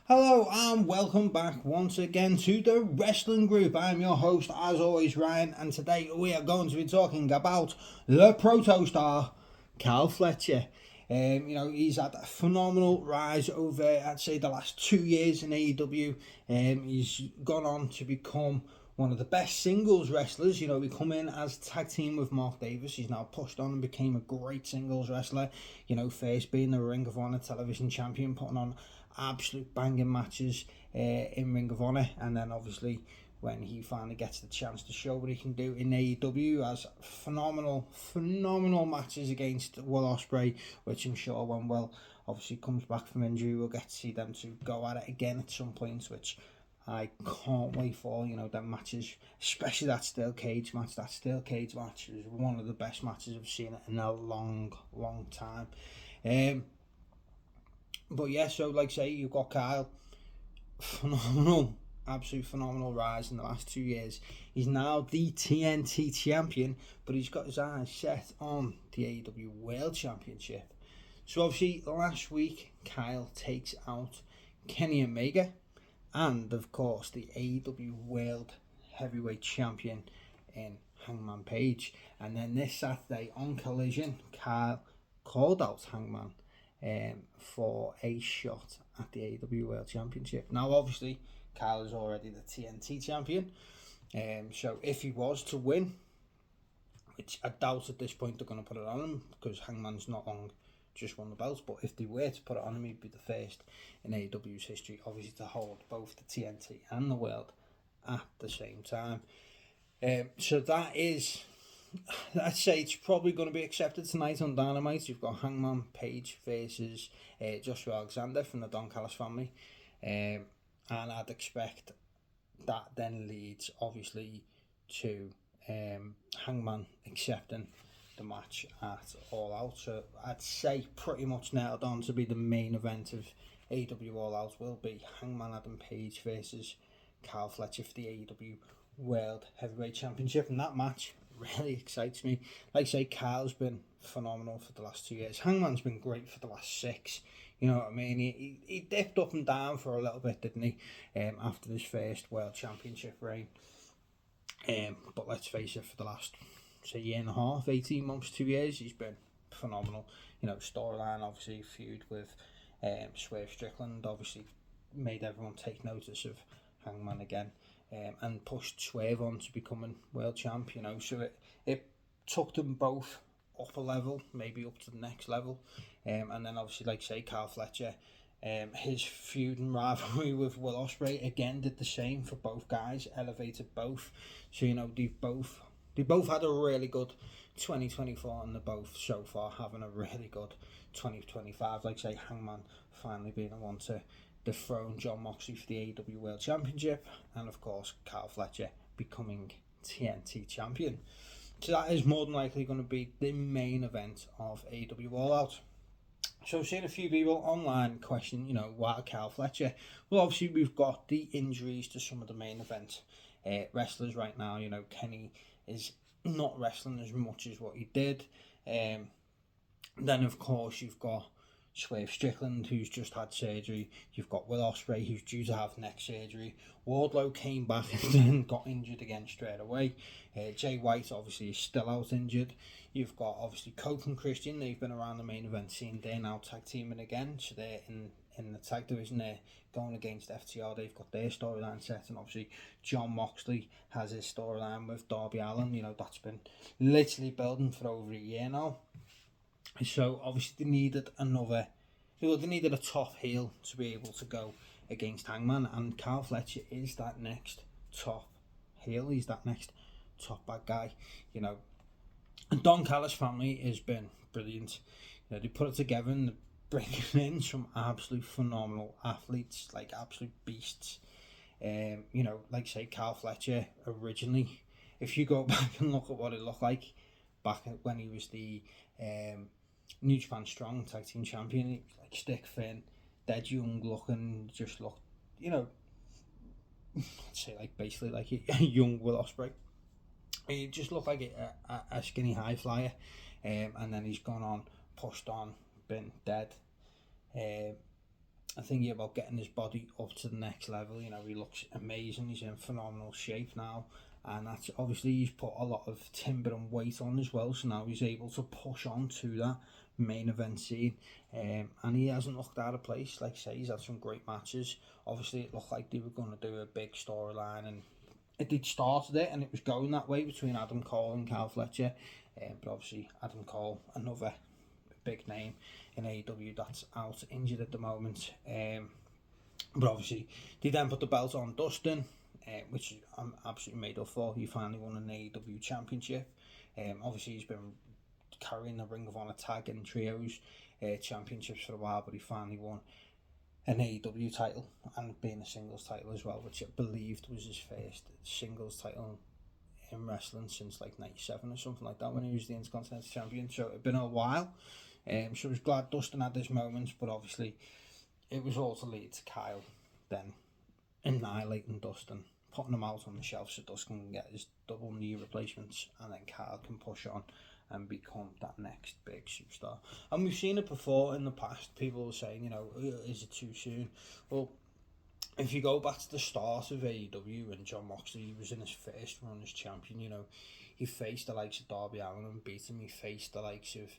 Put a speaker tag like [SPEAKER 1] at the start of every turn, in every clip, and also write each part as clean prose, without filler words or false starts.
[SPEAKER 1] Hello and welcome back once again to the Wrestling Group. I'm your host, as always, Ryan, and today we are going to be talking about the Proto Star, Carl Fletcher. He's had a phenomenal rise over, I'd say, the last 2 years in AEW. He's gone on to become one of the best singles wrestlers. He come in as tag team with Mark Davis. He's now pushed on and became a great singles wrestler. First being the Ring of Honor television champion, putting on absolute banging matches in Ring of Honor, and then obviously when he finally gets the chance to show what he can do in AEW, has phenomenal matches against Will Ospreay, which I'm sure when Will obviously comes back from injury, we'll get to see them to go at it again at some point, which I can't wait for. Them matches, especially that steel cage match. That steel cage match is one of the best matches I've seen in a long time. But yeah, so like I say, you've got Kyle, absolute phenomenal rise in the last 2 years. He's now the TNT champion, but he's got his eyes set on the AEW World Championship. So obviously last week, Kyle takes out Kenny Omega, and of course the AEW World Heavyweight Champion in Hangman Page. And then this Saturday on Collision, Kyle called out Hangman for a shot at the AEW World Championship. Now, obviously, Kyle is already the TNT champion, so if he was to win, which I doubt at this point they're going to put it on him because Hangman's not long just won the belt, but if they were to put it on him, he'd be the first in AEW's history, obviously, to hold both the TNT and the World at the same time. So that is, I'd say it's probably going to be accepted tonight on Dynamite. You've got Hangman Page versus Joshua Alexander from the Don Callis family. And I'd expect that then leads, obviously, to Hangman accepting the match at All Out. So I'd say pretty much nailed on to be the main event of AEW All Out will be Hangman Adam Page versus Kyle Fletcher for the AEW World Heavyweight Championship. And that match really excites me. Like I say, Kyle's been phenomenal for the last 2 years. Hangman's been great for the last 6. You know what I mean? He dipped up and down for a little bit, didn't he? After his first World Championship reign. But let's face it, for the last, say, year and a half, 18 months, 2 years, he's been phenomenal. Storyline, obviously, feud with Swerve Strickland, obviously made everyone take notice of Hangman again. And pushed Swerve on to becoming world champ, so it took them both up a level, maybe up to the next level. And then obviously, like I say, Kyle Fletcher, his feud and rivalry with Will Ospreay again did the same for both guys, elevated both. So they both had a really good 2024, and they're both so far having a really good 2025. Like I say, Hangman finally being the one to dethrone John Moxley for the AEW World Championship, and of course Kyle Fletcher becoming TNT champion. So that is more than likely going to be the main event of AEW All Out. So I've seen a few people online question, why Kyle Fletcher? Well, obviously we've got the injuries to some of the main event wrestlers right now. Kenny is not wrestling as much as what he did. Then of course you've got Swerve Strickland, who's just had surgery. You've got Will Ospreay, who's due to have neck surgery. Wardlow came back and then got injured again straight away. Jay White obviously is still out injured. You've got obviously Cope and Christian. They've been around the main event scene. They're now tag teaming again, so they're in the tag division. They're going against FTR. They've got their storyline set, and obviously John Moxley has his storyline with Darby Allin. That's been literally building for over a year now. So obviously they needed a top heel to be able to go against Hangman, and Kyle Fletcher is that next top heel. He's that next top bad guy. And Don Callis family has been brilliant. They put it together and bringing in some absolute phenomenal athletes, like absolute beasts. Like say Kyle Fletcher originally, if you go back and look at what it looked like back when he was the New Japan Strong Tag Team Champion, he was like stick thin, dead young looking, just looked, I'd say like basically like a young Will Ospreay. He just looked like a skinny high flyer, and then he's gone on, pushed on, been dead, thinking about getting his body up to the next level. You know, he looks amazing. He's in phenomenal shape now, and that's obviously he's put a lot of timber and weight on as well. So now he's able to push on to that main event scene, and he hasn't looked out of place. Like I say, he's had some great matches. Obviously, it looked like they were going to do a big storyline, and it started it, and it was going that way between Adam Cole and Kyle Fletcher. But obviously, Adam Cole, another big name in AEW, that's out injured at the moment. But obviously, they then put the belt on Dustin, which I'm absolutely made up for. He finally won an AEW championship. Obviously, he's been carrying the Ring of Honor tag and trios championships for a while, but he finally won an AEW title and being a singles title as well, which I believed was his first singles title in wrestling since like 97 or something like that, when he was the Intercontinental Champion. So it'd been a while. So I was glad Dustin had this moment, but obviously it was all to lead to Kyle then annihilating Dustin, putting him out on the shelf so Dustin can get his double knee replacements, and then Kyle can push on and become that next big superstar. And we've seen it before in the past. People were saying, you know, is it too soon? Well, if you go back to the start of AEW when Jon Moxley was in his first run as champion, you know, he faced the likes of Darby Allin and beat him. He faced the likes of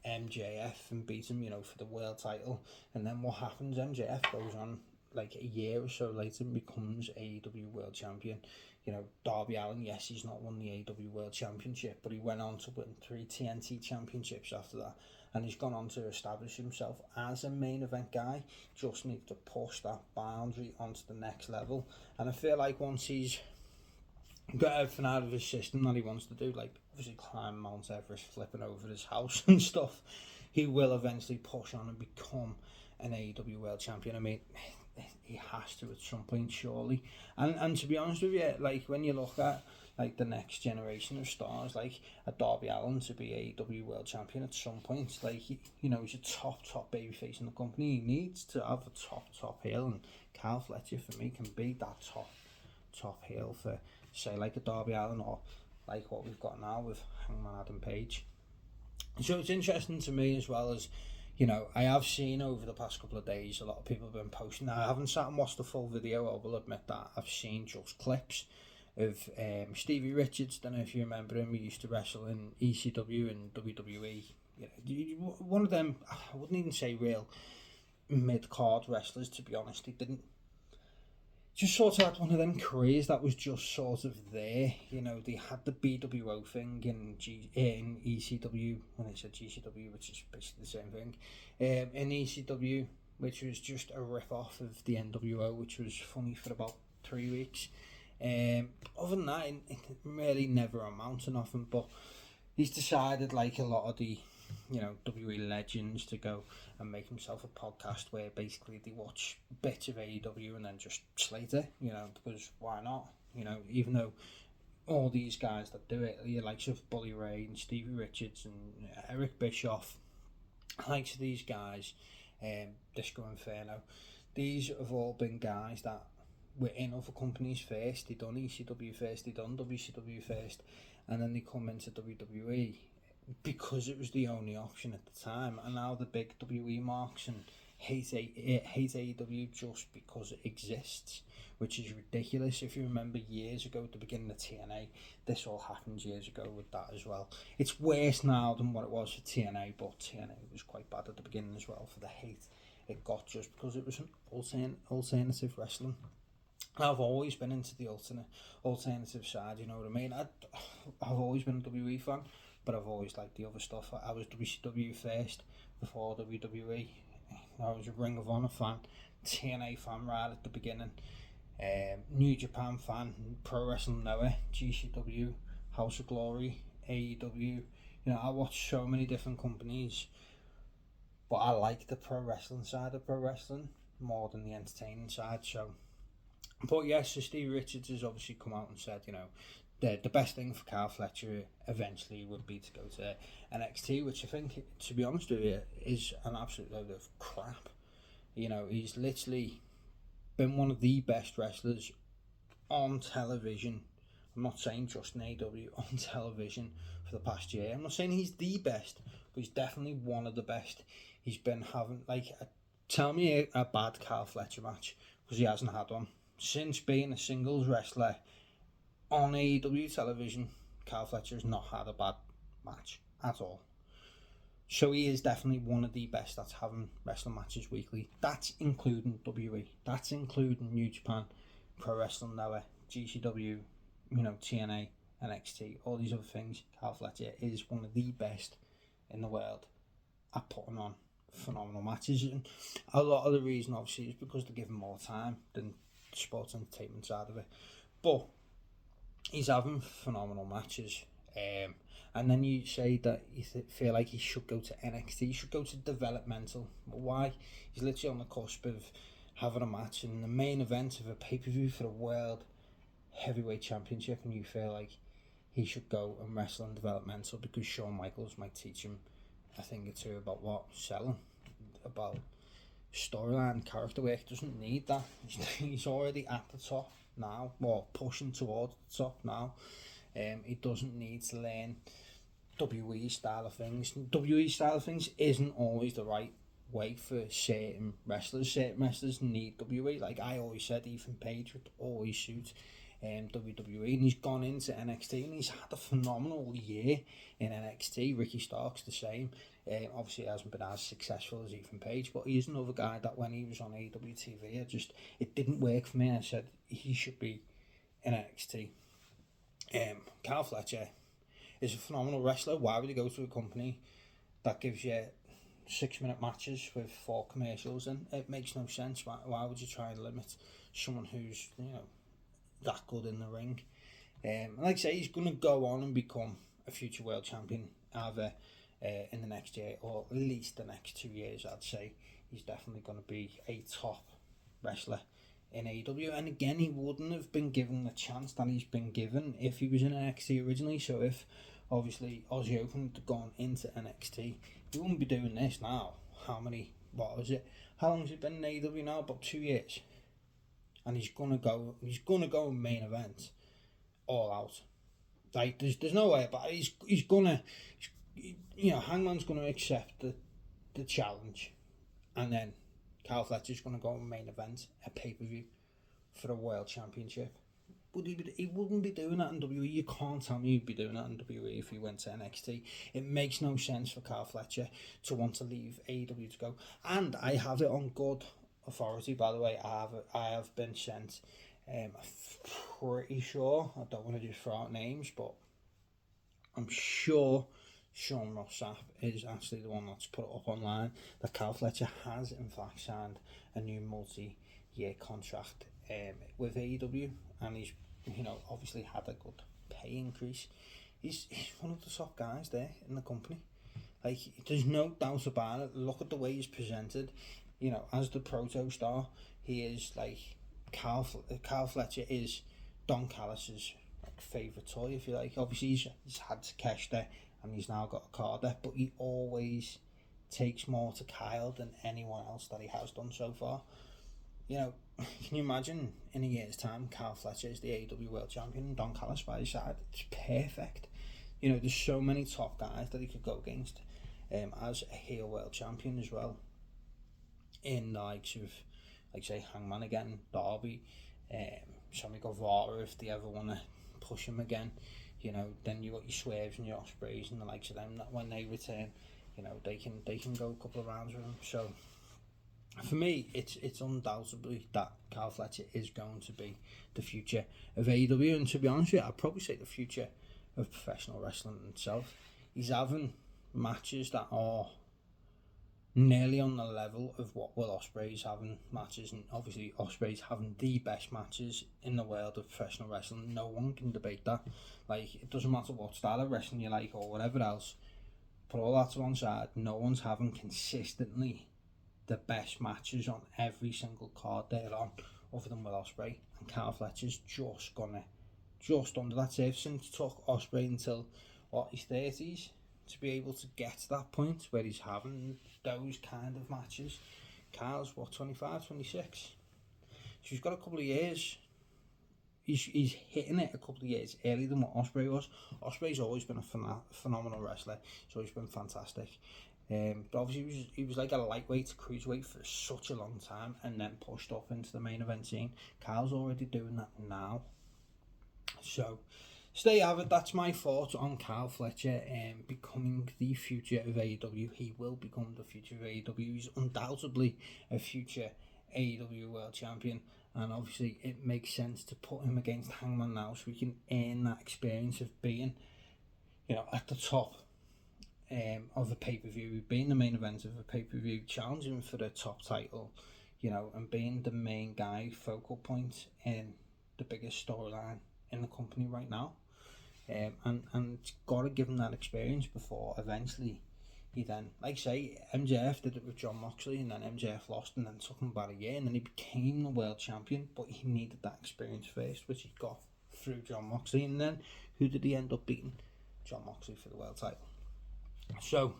[SPEAKER 1] MJF and beat him, you know, for the world title. And then what happens? MJF goes on like a year or so later and becomes AEW world champion. You know, Darby Allin, yes, he's not won the AEW world championship, but he went on to win 3 TNT championships after that. And he's gone on to establish himself as a main event guy. Just needs to push that boundary onto the next level. And I feel like once he's got everything out of his system that he wants to do, like obviously climb Mount Everest, flipping over his house and stuff, he will eventually push on and become an AEW world champion. I mean, he has to at some point, surely. And to be honest with you, like when you look at like the next generation of stars, like a Darby Allin to be AEW world champion at some point, like you know, he's a top babyface in the company. He needs to have a top heel, and Kyle Fletcher for me can be that top heel for say like a Darby Allin, or like what we've got now with Hangman Adam Page. So it's interesting to me as well as, you know, I have seen over the past couple of days a lot of people have been posting. Now, I haven't sat and watched the full video, I will admit that. I've seen just clips of Stevie Richards. Don't know if you remember him. He used to wrestle in ECW and WWE. You know, one of them, I wouldn't even say real mid-card wrestlers, to be honest. He didn't, just sort of had one of them careers that was just sort of there. You know, they had the BWO thing in ECW, when I said GCW, which is basically the same thing, in ECW, which was just a rip-off of the NWO, which was funny for about 3 weeks. Other than that, it really never amounted to nothing, but he's decided, like a lot of the, you know, WWE legends, to go and make himself a podcast where basically they watch bits of AEW and then just slate it, you know, because why not? You know, even though all these guys that do it, the likes of Bully Ray and Stevie Richards and Eric Bischoff, likes of these guys, Disco Inferno, these have all been guys that were in other companies first. They done ECW first, they done WCW first, and then they come into WWE because it was the only option at the time. And now the big WWE marks and hate AEW just because it exists, which is ridiculous. If you remember years ago at the beginning of TNA, this all happened years ago with that as well. It's worse now than what it was for TNA, but TNA was quite bad at the beginning as well for the hate it got, just because it was an alternative wrestling. I've always been into the alternative side, you know what I mean? I've always been a WWE fan, but I've always liked the other stuff. I was WCW first before WWE. I was a Ring of Honor fan, TNA fan right at the beginning, New Japan fan, Pro Wrestling Noah, GCW, House of Glory, AEW. You know, I watched so many different companies, but I like the pro wrestling side of pro wrestling more than the entertaining side. So, but yes, so Steve Richards has obviously come out and said, you know, the best thing for Kyle Fletcher eventually would be to go to NXT, which I think, to be honest with you, is an absolute load of crap. You know, he's literally been one of the best wrestlers on television. I'm not saying just in AEW, on television for the past year. I'm not saying he's the best, but he's definitely one of the best. He's been having, like, Tell me a bad Carl Fletcher match, because he hasn't had one. Since being a singles wrestler on AEW television, Carl Fletcher has not had a bad match at all. So he is definitely one of the best that's having wrestling matches weekly. That's including WWE. That's including New Japan, Pro Wrestling Noah, GCW, TNA, NXT, all these other things. Carl Fletcher is one of the best in the world at putting on phenomenal matches. And a lot of the reason, obviously, is because they give him more time than the sports entertainment side of it. But he's having phenomenal matches. And then you say that you feel like he should go to NXT, he should go to developmental. Why? He's literally on the cusp of having a match in the main event of a pay-per-view for the World Heavyweight Championship, and you feel like he should go and wrestle in developmental because Shawn Michaels might teach him a thing or two about what selling, about storyline, character work. Doesn't need that. He's already at the top now, or pushing towards the top now. He doesn't need to learn WWE style of things. WWE style of things isn't always the right way for certain wrestlers. Certain wrestlers need WWE. Like I always said, Ethan Page would always suit WWE, and he's gone into NXT and he's had a phenomenal year in NXT. Ricky Stark's the same. Obviously, he hasn't been as successful as Ethan Page, but he's another guy that when he was on AEW TV, it didn't work for me. I said he should be in NXT. Carl Fletcher is a phenomenal wrestler. Why would you go to a company that gives you 6-minute matches with 4 commercials? And it makes no sense. Why would you try and limit someone who's that good in the ring? Like I say, he's going to go on and become a future world champion either in the next year or at least the next 2 years. I'd say he's definitely going to be a top wrestler in AEW, and again, he wouldn't have been given the chance that he's been given if he was in NXT originally. So if obviously Aussie Open had gone into NXT, he wouldn't be doing this now. How long has he been in AEW now? About 2 years. And he's gonna go in main event all out. Like there's no way about it. He's gonna Hangman's gonna accept the challenge, and then Carl Fletcher's going to go in main event, a pay-per-view for a world championship. He wouldn't be doing that in WWE. You can't tell me he'd be doing that in WWE if he went to NXT. It makes no sense for Carl Fletcher to want to leave AEW to go. And I have it on good authority, by the way. I have been sent. I'm pretty sure. I don't want to just throw out names, but I'm sure Sean Rossap is actually the one that's put it up online that Carl Fletcher has in fact signed a new multi-year contract with AEW, and he's obviously had a good pay increase. He's one of the top guys there in the company. Like there's no doubt about it. Look at the way he's presented. As the proto star, he is like Carl Fletcher is Don Callis's favourite toy, if you like. Obviously he's had Takeshita and he's now got Okada, but he always takes more to Kyle than anyone else that he has done so far. Can you imagine in a year's time Carl Fletcher is the AEW World Champion and Don Callis by his side? It's perfect. There's so many top guys that he could go against as a heel World Champion as well. In the likes of, like say, Hangman again, Darby, Sammy Guevara if they ever want to push him again. Then you got your Swerves and your Ospreys and the likes of them that when they return, they can go a couple of rounds with him. So for me, it's undoubtedly that Carl Fletcher is going to be the future of AEW, and to be honest with you, I'd probably say the future of professional wrestling itself. He's having matches that are nearly on the level of what Will Ospreay's having matches, and obviously Ospreay's having the best matches in the world of professional wrestling. No one can debate that. Like, it doesn't matter what style of wrestling you like or whatever else, put all that to one side, no one's having consistently the best matches on every single card they're on other than Will Ospreay, and Carl Fletcher's just under that surface, and it took Ospreay until his 30s to be able to get to that point where he's having those kind of matches. Carl's 25, 26. So he's got a couple of years. He's hitting it a couple of years earlier than what Ospreay was. Ospreay's always been a phenomenal wrestler. He's always been fantastic. But obviously he was like a lightweight cruiserweight for such a long time and then pushed up into the main event scene. Kyle's already doing that now. So, so there you have it. That's my thoughts on Kyle Fletcher becoming the future of AEW. He will become the future of AEW. He's undoubtedly a future AEW World Champion. And obviously it makes sense to put him against Hangman now so we can earn that experience of being, at the top of a pay-per-view, being the main event of a pay-per-view, challenging for the top title, and being the main guy, focal point in the biggest storyline in the company right now. And got to give him that experience before eventually he then, like say, MJF did it with John Moxley, and then MJF lost, and then took him about a year, and then he became the world champion, but he needed that experience first, which he got through John Moxley. And then who did he end up beating? John Moxley for the world title. So,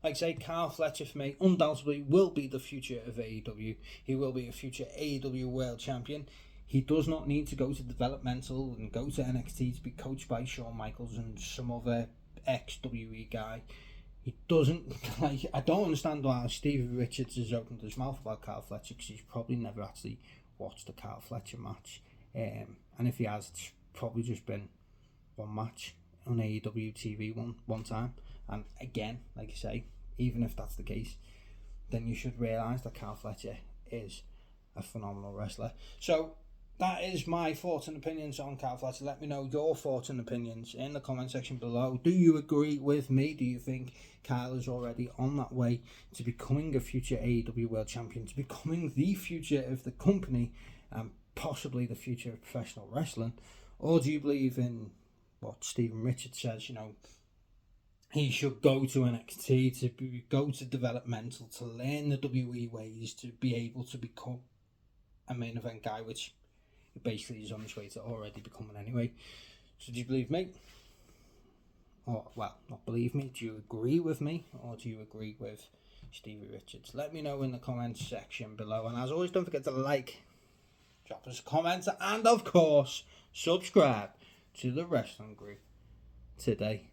[SPEAKER 1] like I say, Kyle Fletcher for me undoubtedly will be the future of AEW. He will be a future AEW world champion. He does not need to go to developmental and go to NXT to be coached by Shawn Michaels and some other ex-WWE guy. He doesn't, I don't understand why Stevie Richards has opened his mouth about Kyle Fletcher, because he's probably never actually watched a Kyle Fletcher match. And if he has, it's probably just been one match on AEW TV one time. And again, like I say, even if that's the case, then you should realise that Kyle Fletcher is a phenomenal wrestler. So that is my thoughts and opinions on Kyle Fletcher. Let me know your thoughts and opinions in the comment section below. Do you agree with me? Do you think Kyle is already on that way to becoming a future AEW World Champion, to becoming the future of the company and possibly the future of professional wrestling? Or do you believe in what Stephen Richards says, he should go to NXT, to go to developmental, to learn the WWE ways, to be able to become a main event guy, which he basically is on his way to already becoming anyway. So do you believe me? Or, well, not believe me, do you agree with me? Or do you agree with Stevie Richards? Let me know in the comments section below. And as always, don't forget to like, drop us a comment, and of course, subscribe to the Wrestling Group today.